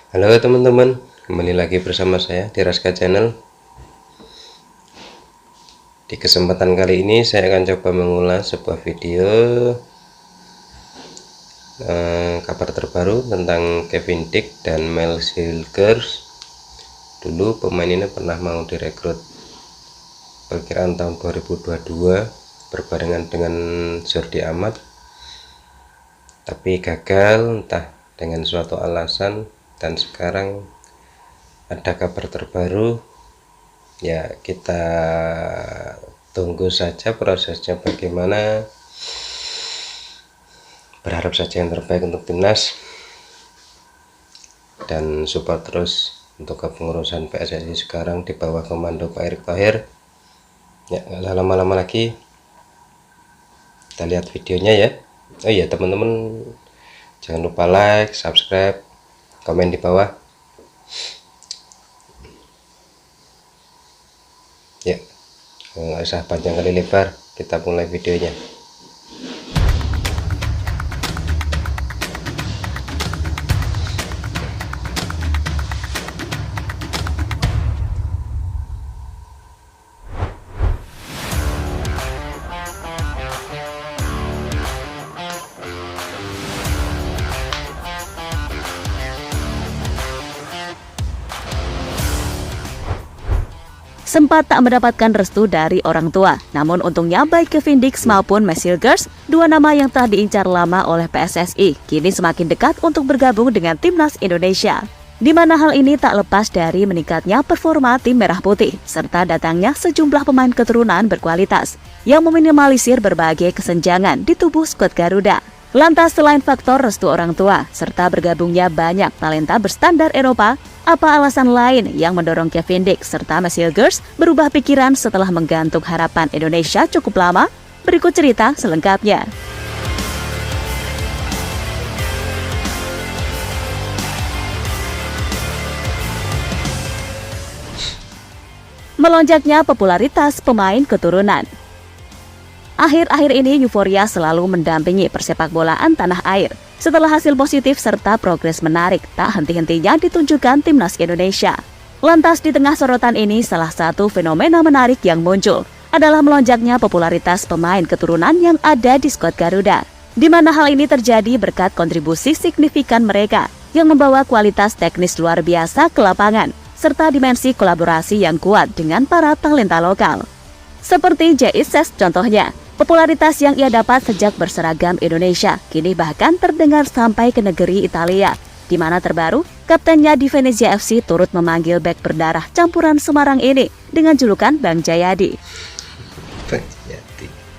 Halo teman-teman, kembali lagi bersama saya di Raska Channel. Di kesempatan kali ini saya akan coba mengulas sebuah video kabar terbaru tentang Kevin Dick dan Mel Silgers. Dulu pemain ini pernah mau direkrut perkiraan tahun 2022 berbarengan dengan Jordi Amat, tapi gagal entah dengan suatu alasan, dan sekarang ada kabar terbaru. Ya, kita tunggu saja prosesnya bagaimana. Berharap saja yang terbaik untuk timnas dan support terus untuk kepengurusan PSSI sekarang di bawah komando Pak Erick Thohir. Ya, nggak lama-lama lagi, kita lihat videonya ya. Oh iya teman-teman, jangan lupa like, subscribe, komen di bawah. Ya, nggak usah panjang kali lebar, kita mulai videonya. Sempat tak mendapatkan restu dari orang tua, namun untungnya baik Kevin Dick maupun Mel Silgers, dua nama yang telah diincar lama oleh PSSI, kini semakin dekat untuk bergabung dengan timnas Indonesia. Di mana hal ini tak lepas dari meningkatnya performa tim merah putih, serta datangnya sejumlah pemain keturunan berkualitas yang meminimalisir berbagai kesenjangan di tubuh skuad Garuda. Lantas selain faktor restu orang tua, serta bergabungnya banyak talenta berstandar Eropa, apa alasan lain yang mendorong Kevin Dick serta Mel Silgers berubah pikiran setelah menggantung harapan Indonesia cukup lama? Berikut cerita selengkapnya. Melonjaknya popularitas pemain keturunan. Akhir-akhir ini euforia selalu mendampingi persepak bolaan tanah air. Setelah hasil positif serta progres menarik tak henti-hentinya ditunjukkan timnas Indonesia. Lantas di tengah sorotan ini, salah satu fenomena menarik yang muncul adalah melonjaknya popularitas pemain keturunan yang ada di skuad Garuda. Di mana hal ini terjadi berkat kontribusi signifikan mereka yang membawa kualitas teknis luar biasa ke lapangan, serta dimensi kolaborasi yang kuat dengan para talenta lokal. Seperti J.I.S.S contohnya, popularitas yang ia dapat sejak berseragam Indonesia kini bahkan terdengar sampai ke negeri Italia, di mana terbaru kaptennya di Venezia FC turut memanggil bek berdarah campuran Semarang ini dengan julukan Bang Jayadi.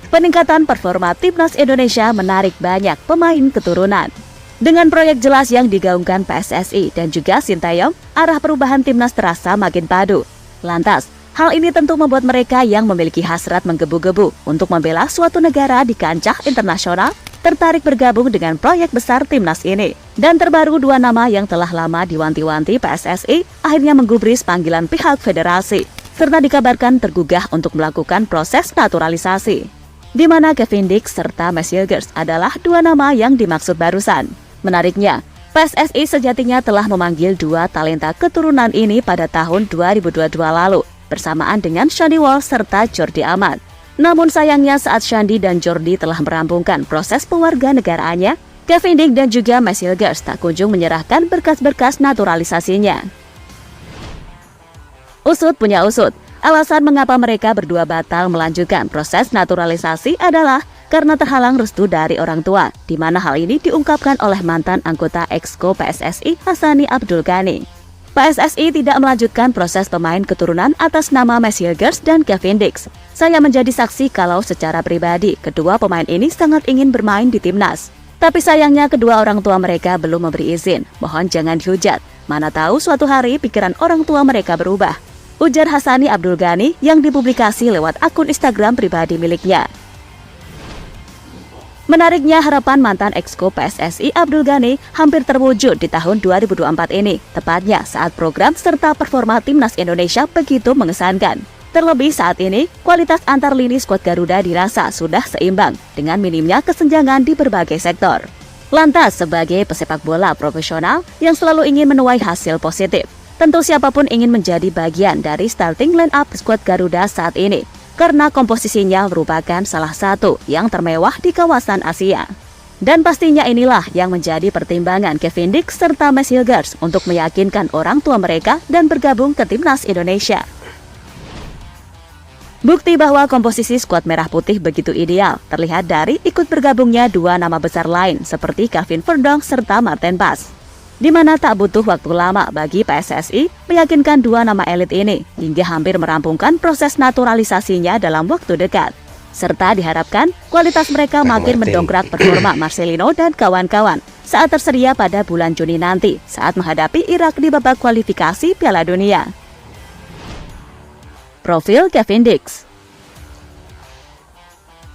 Peningkatan performa timnas Indonesia menarik banyak pemain keturunan. Dengan proyek jelas yang digaungkan PSSI dan juga Sintayong, arah perubahan timnas terasa makin padu. Lantas, hal ini tentu membuat mereka yang memiliki hasrat menggebu-gebu untuk membela suatu negara di kancah internasional tertarik bergabung dengan proyek besar timnas ini. Dan terbaru, dua nama yang telah lama diwanti-wanti PSSI akhirnya menggubris panggilan pihak federasi, serta dikabarkan tergugah untuk melakukan proses naturalisasi. Di mana Kevin Dick serta Mel Silgers adalah dua nama yang dimaksud barusan. Menariknya, PSSI sejatinya telah memanggil dua talenta keturunan ini pada tahun 2022 lalu, bersamaan dengan Shandy Walsh serta Jordi Amat. Namun sayangnya saat Shandy dan Jordi telah merampungkan proses pewarganegaraannya, Kevin Dick dan juga Mel Silgers tak kunjung menyerahkan berkas-berkas naturalisasinya. Usut punya usut, alasan mengapa mereka berdua batal melanjutkan proses naturalisasi adalah karena terhalang restu dari orang tua, di mana hal ini diungkapkan oleh mantan anggota Exco PSSI Hassani Abdul Ghani. PSSI tidak melanjutkan proses pemain keturunan atas nama Mel Silgers dan Kevin Dick. Saya menjadi saksi kalau secara pribadi kedua pemain ini sangat ingin bermain di timnas. Tapi sayangnya kedua orang tua mereka belum memberi izin. Mohon jangan dihujat. Mana tahu suatu hari pikiran orang tua mereka berubah, ujar Hassani Abdul Ghani yang dipublikasi lewat akun Instagram pribadi miliknya. Menariknya, harapan mantan Exco PSSI Abdul Ghani hampir terwujud di tahun 2024 ini, tepatnya saat program serta performa timnas Indonesia begitu mengesankan. Terlebih saat ini, kualitas antar lini skuad Garuda dirasa sudah seimbang dengan minimnya kesenjangan di berbagai sektor. Lantas, sebagai pesepak bola profesional yang selalu ingin menuai hasil positif, tentu siapapun ingin menjadi bagian dari starting line-up skuad Garuda saat ini, karena komposisinya merupakan salah satu yang termewah di kawasan Asia. Dan pastinya inilah yang menjadi pertimbangan Kevin Dix serta Max Hilgers untuk meyakinkan orang tua mereka dan bergabung ke Timnas Indonesia. Bukti bahwa komposisi skuad merah putih begitu ideal terlihat dari ikut bergabungnya dua nama besar lain seperti Calvin Verdonk serta Marten Pas, di mana tak butuh waktu lama bagi PSSI meyakinkan dua nama elit ini hingga hampir merampungkan proses naturalisasinya dalam waktu dekat. Serta diharapkan kualitas mereka makin mendongkrak performa Marcelino dan kawan-kawan saat tersedia pada bulan Juni nanti saat menghadapi Irak di babak kualifikasi Piala Dunia. Profil Kevin Dix.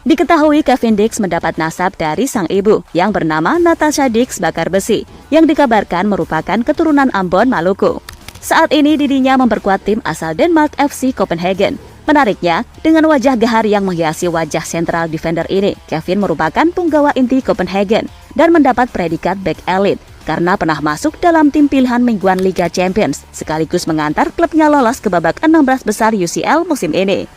Diketahui Kevin Dix mendapat nasab dari sang ibu yang bernama Natasha Dix Bakar Besi yang dikabarkan merupakan keturunan Ambon, Maluku. Saat ini dirinya memperkuat tim asal Denmark FC Copenhagen. Menariknya, dengan wajah gahar yang menghiasi wajah central defender ini, Kevin merupakan punggawa inti Copenhagen dan mendapat predikat back elite karena pernah masuk dalam tim pilihan mingguan Liga Champions, sekaligus mengantar klubnya lolos ke babak 16 besar UCL musim ini.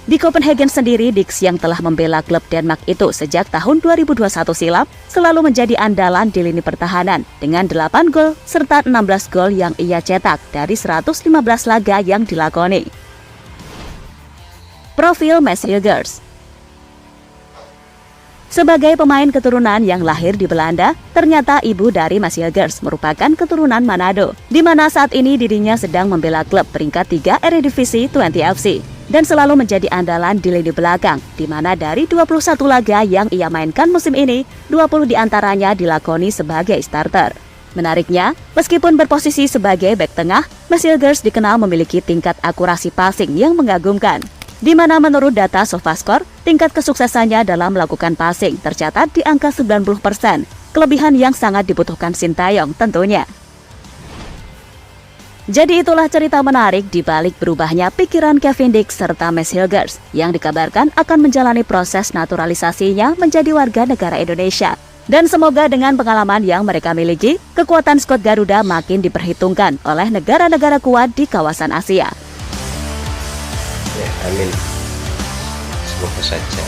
Di Copenhagen sendiri, Dix yang telah membela klub Denmark itu sejak tahun 2021 silam, selalu menjadi andalan di lini pertahanan dengan 8 gol serta 16 gol yang ia cetak dari 115 laga yang dilakoni. Profil Max Hilgers. Sebagai pemain keturunan yang lahir di Belanda, ternyata ibu dari Max Hilgers merupakan keturunan Manado, di mana saat ini dirinya sedang membela klub peringkat 3 Eredivisie Twente FC dan selalu menjadi andalan di lini belakang, di mana dari 21 laga yang ia mainkan musim ini, 20 diantaranya dilakoni sebagai starter. Menariknya, meskipun berposisi sebagai bek tengah, Max Hilgers dikenal memiliki tingkat akurasi passing yang mengagumkan, di mana menurut data SofaScore, tingkat kesuksesannya dalam melakukan passing tercatat di angka 90%, kelebihan yang sangat dibutuhkan Sintayong tentunya. Jadi itulah cerita menarik di balik berubahnya pikiran Kevin Dix serta Max Hilgers yang dikabarkan akan menjalani proses naturalisasinya menjadi warga negara Indonesia. Dan semoga dengan pengalaman yang mereka miliki, kekuatan skuad Garuda makin diperhitungkan oleh negara-negara kuat di kawasan Asia. Ya, amin. Semoga saja.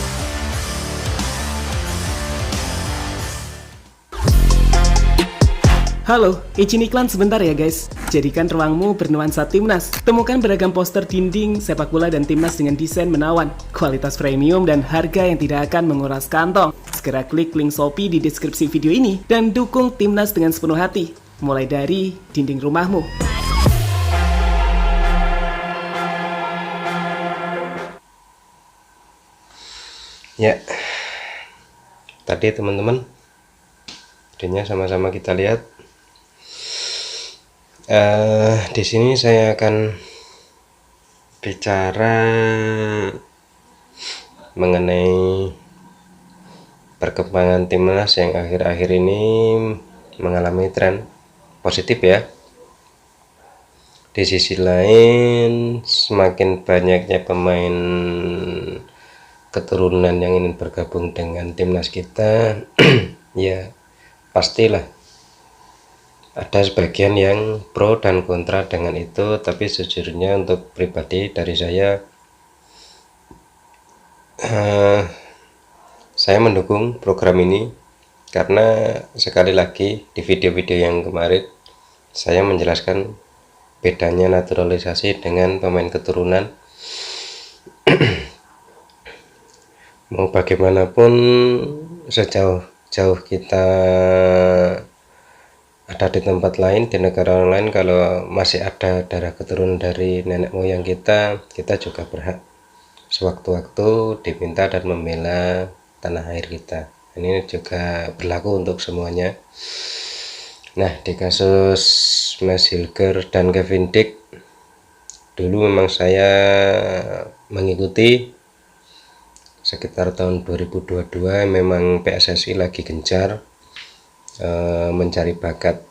Halo, izin iklan sebentar ya guys. Jadikan ruangmu bernuansa Timnas. Temukan beragam poster dinding, sepak bola dan Timnas dengan desain menawan, kualitas premium dan harga yang tidak akan menguras kantong. Segera klik link Shopee di deskripsi video ini dan dukung Timnas dengan sepenuh hati. Mulai dari dinding rumahmu. Ya, tadi teman-teman, videonya sama-sama kita lihat. Di sini saya akan bicara mengenai perkembangan Timnas yang akhir-akhir ini mengalami tren positif ya. Di sisi lain, semakin banyaknya pemain keturunan yang ingin bergabung dengan Timnas kita, ya pastilah ada sebagian yang pro dan kontra dengan itu, tapi sejujurnya untuk pribadi dari saya mendukung program ini karena sekali lagi di video-video yang kemarin saya menjelaskan bedanya naturalisasi dengan pemain keturunan. Mau bagaimanapun, sejauh kita ada di tempat lain, di negara lain, kalau masih ada darah keturunan dari nenek moyang kita juga berhak sewaktu-waktu diminta dan membela tanah air kita. Ini juga berlaku untuk semuanya. Nah, di kasus Max Hilgers dan Kevin Dix, dulu memang saya mengikuti sekitar tahun 2022. Memang PSSI lagi gencar mencari bakat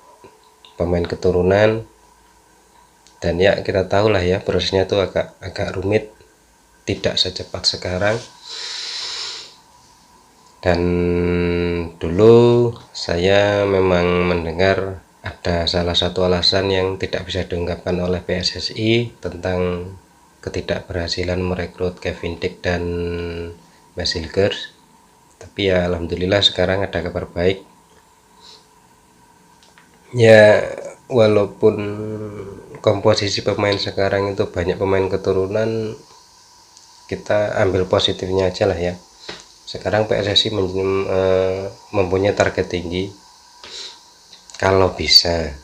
pemain keturunan, dan ya kita tahu lah ya, prosesnya itu agak rumit, tidak secepat sekarang. Dan dulu saya memang mendengar ada salah satu alasan yang tidak bisa diungkapkan oleh PSSI tentang ketidakberhasilan merekrut Kevin Dick dan Max Hilgers. Tapi ya alhamdulillah sekarang ada kabar baik. Ya walaupun komposisi pemain sekarang itu banyak pemain keturunan, kita ambil positifnya aja lah ya. Sekarang PSSI mempunyai target tinggi, kalau bisa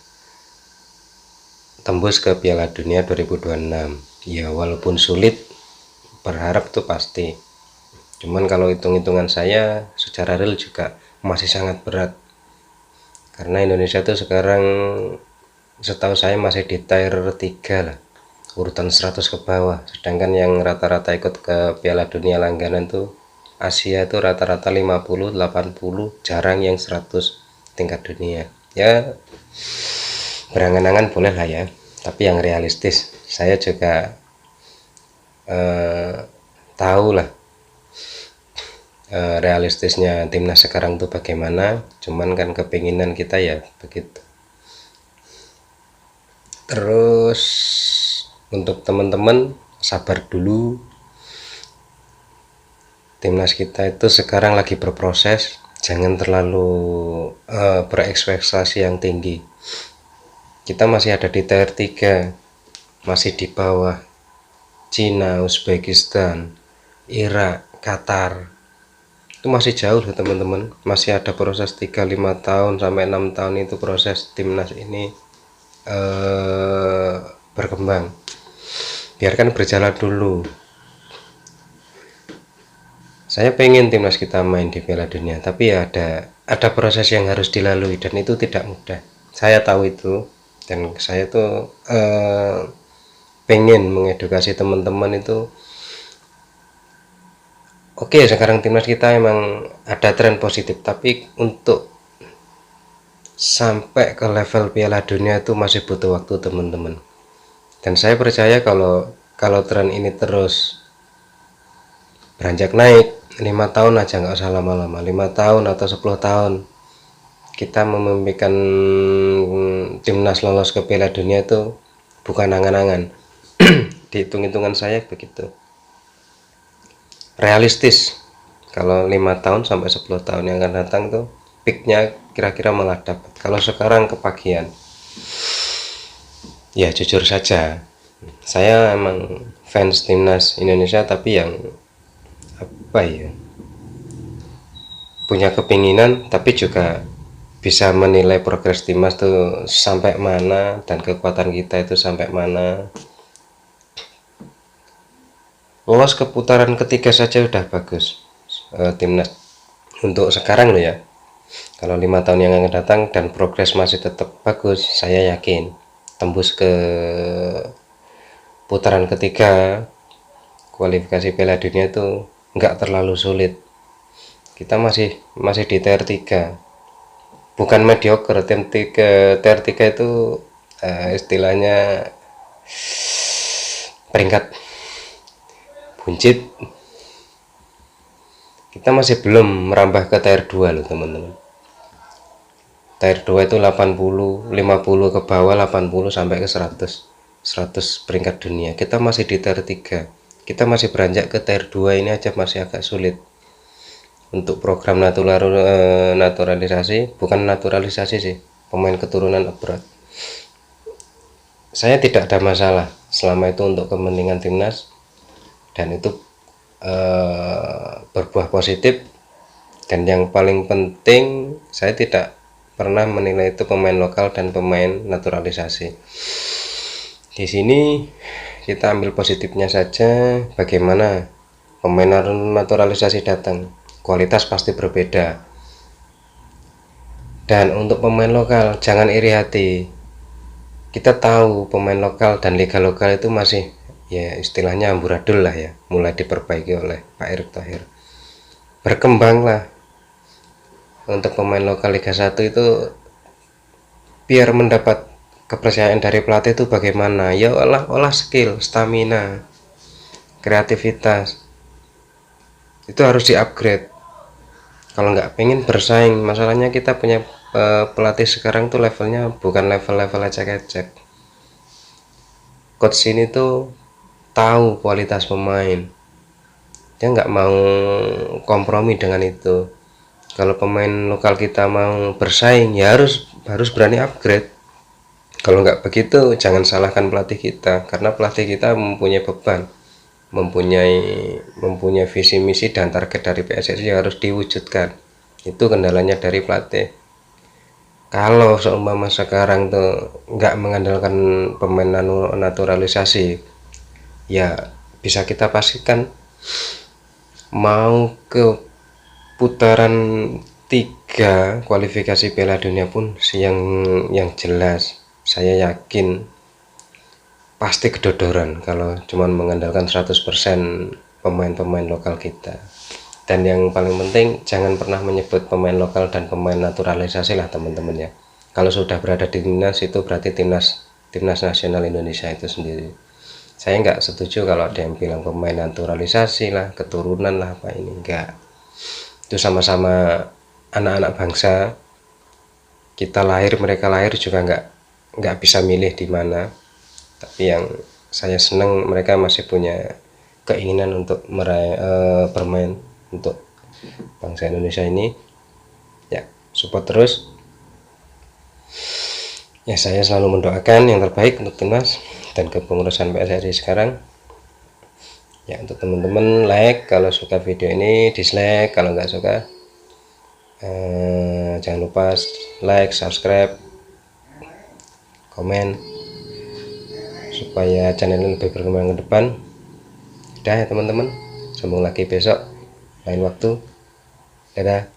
tembus ke Piala Dunia 2026. Ya walaupun sulit, berharap tuh pasti. Cuman kalau hitung-hitungan saya secara real juga masih sangat berat. Karena Indonesia tuh sekarang setahu saya masih di tier 3 lah, urutan 100 ke bawah. Sedangkan yang rata-rata ikut ke Piala Dunia langganan tuh Asia itu rata-rata 50, 80, jarang yang 100 tingkat dunia. Ya berangan-angan boleh lah ya, tapi yang realistis. Saya juga tahu lah realistisnya timnas sekarang tuh bagaimana. Cuman kan kepinginan kita ya begitu. Terus untuk teman-teman sabar dulu, timnas kita itu sekarang lagi berproses, jangan terlalu berekspektasi yang tinggi. Kita masih ada di tier 3, masih di bawah Cina, Uzbekistan, Irak, Qatar. Itu masih jauh loh teman-teman, masih ada proses 3-5 tahun sampai 6 tahun itu proses timnas ini berkembang. Biarkan berjalan dulu. Saya pengen timnas kita main di Piala Dunia, tapi ya ada proses yang harus dilalui dan itu tidak mudah. Saya tahu itu, dan saya tuh pengen mengedukasi teman-teman itu. Oke, sekarang timnas kita emang ada tren positif, tapi untuk sampai ke level Piala Dunia itu masih butuh waktu teman-teman. Dan saya percaya kalau tren ini terus beranjak naik, 5 tahun aja, nggak usah lama-lama, 5 tahun atau 10 tahun kita memimpikan timnas lolos ke Piala Dunia itu bukan angan-angan. Dihitung-hitungan saya begitu realistis. Kalau 5 tahun sampai 10 tahun yang akan datang tuh peaknya kira-kira malah dapat. Kalau sekarang kepagian. Ya jujur saja, saya emang fans timnas Indonesia, tapi yang apa ya, punya kepinginan tapi juga bisa menilai progres timnas tuh sampai mana dan kekuatan kita itu sampai mana. Lolos ke putaran ketiga saja udah bagus timnas untuk sekarang loh ya. Kalau 5 tahun yang akan datang dan progres masih tetap bagus, saya yakin tembus ke putaran ketiga kualifikasi Piala Dunia itu nggak terlalu sulit. Kita masih di tier 3, bukan mediocre. Tier 3 itu istilahnya peringkat buncit. Kita masih belum merambah ke tier 2 loh teman-teman. Tier 2 itu 80, 50 ke bawah, 80 sampai ke 100 peringkat dunia. Kita masih di tier 3. Kita masih beranjak ke tier 2 ini aja masih agak sulit. Untuk program naturalisasi, bukan naturalisasi sih, pemain keturunan abroad. Saya tidak ada masalah selama itu untuk kepentingan timnas dan itu berbuah positif. Dan yang paling penting, saya tidak pernah menilai itu pemain lokal dan pemain naturalisasi. Di sini kita ambil positifnya saja. Bagaimana pemain naturalisasi datang, kualitas pasti berbeda. Dan untuk pemain lokal jangan iri hati. Kita tahu pemain lokal dan liga lokal itu masih ya istilahnya amburadul lah ya, mulai diperbaiki oleh Pak Erick Thohir. Berkembanglah untuk pemain lokal Liga 1 itu biar mendapat kepercayaan dari pelatih itu bagaimana ya, olah skill, stamina, kreativitas itu harus di-upgrade. kalau nggak pengen bersaing. Masalahnya kita punya pelatih sekarang tuh levelnya bukan level-level ecek-ecek. Coach ini tuh tahu kualitas pemain, dia nggak mau kompromi dengan itu. Kalau pemain lokal kita mau bersaing ya harus berani upgrade. Kalau nggak begitu jangan salahkan pelatih kita, karena pelatih kita mempunyai beban, mempunyai visi misi dan target dari PSSI yang harus diwujudkan. Itu kendalanya dari pelatih. Kalau seumpama sekarang tuh nggak mengandalkan pemain naturalisasi, ya bisa kita pastikan mau ke putaran 3 kualifikasi Piala Dunia pun yang jelas saya yakin pasti kedodoran kalau cuman mengandalkan 100% pemain-pemain lokal kita. Dan yang paling penting jangan pernah menyebut pemain lokal dan pemain naturalisasi lah teman-teman ya. Kalau sudah berada di timnas itu berarti timnas nasional Indonesia itu sendiri. Saya nggak setuju kalau ada yang bilang pemain naturalisasi lah, keturunan lah, apa ini, enggak. Itu sama-sama anak-anak bangsa. Kita lahir, mereka lahir juga nggak bisa milih di mana. Tapi yang saya senang mereka masih punya keinginan untuk bermain untuk bangsa Indonesia ini. Ya, support terus. Ya, saya selalu mendoakan yang terbaik untuk timnas dan kepengurusan PSSI sekarang. Ya, untuk teman-teman like kalau suka video ini, dislike kalau nggak suka. Jangan lupa like, subscribe, komen supaya channel ini lebih berkembang ke depan. Udah ya teman-teman, sambung lagi besok lain waktu. Dadah.